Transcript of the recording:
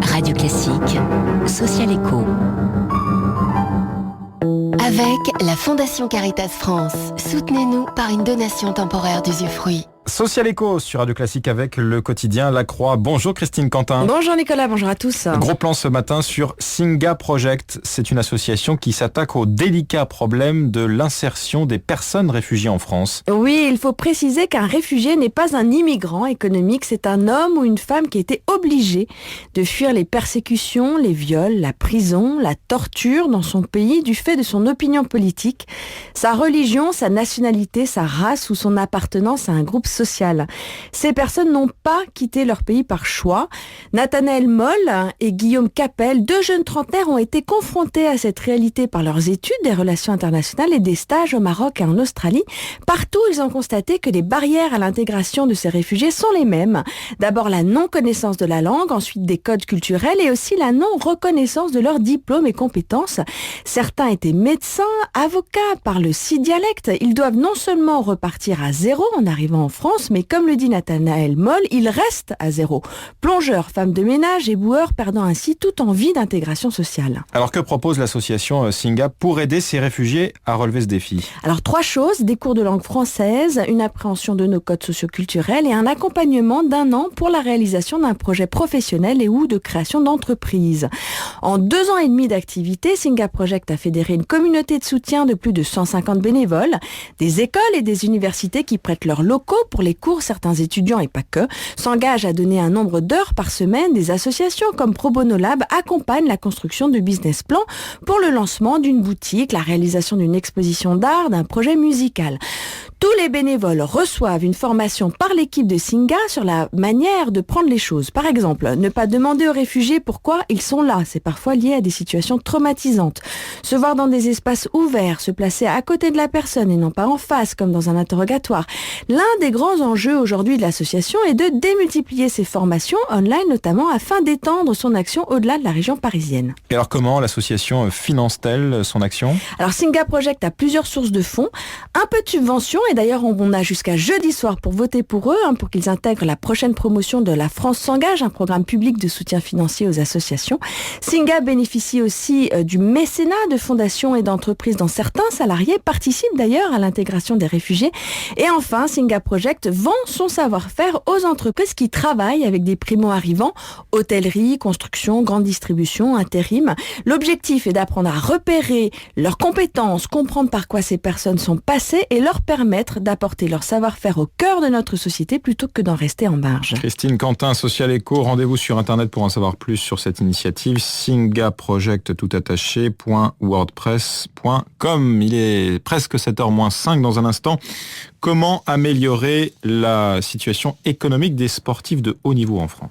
Radio Classique, Social Éco. Avec la Fondation Caritas France, soutenez-nous par une donation temporaire d'usufruit. Social Éco sur Radio Classique avec le quotidien La Croix. Bonjour Christine Quentin. Bonjour Nicolas, bonjour à tous. Gros plan ce matin sur Singa Project. C'est une association qui s'attaque au délicat problème de l'insertion des personnes réfugiées en France. Oui, il faut préciser qu'un réfugié n'est pas un immigrant économique, c'est un homme ou une femme qui a été obligé de fuir les persécutions, les viols, la prison, la torture dans son pays du fait de son opinion politique, sa religion, sa nationalité, sa race ou son appartenance à un groupe social. Ces personnes n'ont pas quitté leur pays par choix. Nathanaël Moll et Guillaume Capel, deux jeunes trentenaires, ont été confrontés à cette réalité par leurs études des relations internationales et des stages au Maroc et en Australie. Partout, ils ont constaté que les barrières à l'intégration de ces réfugiés sont les mêmes. D'abord la non-connaissance de la langue, ensuite des codes culturels et aussi la non-reconnaissance de leurs diplômes et compétences. Certains étaient médecins, avocats, parlent 6 dialectes. Ils doivent non seulement repartir à zéro en arrivant en France, mais comme le dit Nathanaël Moll, il reste à zéro. Plongeurs, femmes de ménage et boueurs perdant ainsi toute envie d'intégration sociale. Alors que propose l'association Singa pour aider ces réfugiés à relever ce défi ? Alors 3 choses, des cours de langue française, une appréhension de nos codes socioculturels et un accompagnement d'1 an pour la réalisation d'un projet professionnel et ou de création d'entreprise. En 2 ans et demi d'activité, Singa Project a fédéré une communauté de soutien de plus de 150 bénévoles, des écoles et des universités qui prêtent leurs locaux pour les cours. Certains étudiants, et pas que, s'engagent à donner un nombre d'heures par semaine. Des associations comme Pro Bono Lab accompagnent la construction de business plans pour le lancement d'une boutique, la réalisation d'une exposition d'art, d'un projet musical. Tous les bénévoles reçoivent une formation par l'équipe de Singa sur la manière de prendre les choses. Par exemple, ne pas demander aux réfugiés pourquoi ils sont là. C'est parfois lié à des situations traumatisantes. Se voir dans des espaces ouverts, se placer à côté de la personne et non pas en face comme dans un interrogatoire. L'un des grands enjeux aujourd'hui de l'association est de démultiplier ses formations online notamment afin d'étendre son action au-delà de la région parisienne. Et alors comment l'association finance-t-elle son action ? Alors Singa Project a plusieurs sources de fonds, un peu de subventions et d'ailleurs on a jusqu'à jeudi soir pour voter pour eux, pour qu'ils intègrent la prochaine promotion de La France s'engage, un programme public de soutien financier aux associations. Singa bénéficie aussi du mécénat de fondations et d'entreprises dont certains salariés participent d'ailleurs à l'intégration des réfugiés. Et enfin, Singa Project vend son savoir-faire aux entreprises qui travaillent avec des primo-arrivants, hôtellerie, construction, grande distribution, intérim. L'objectif est d'apprendre à repérer leurs compétences, comprendre par quoi ces personnes sont passées et leur permettre d'apporter leur savoir-faire au cœur de notre société plutôt que d'en rester en marge. Christine Quentin, Social Éco, rendez-vous sur Internet pour en savoir plus sur cette initiative, singaproject.wordpress.com. Il est presque 7h-5 dans un instant. Comment améliorer la situation économique des sportifs de haut niveau en France ?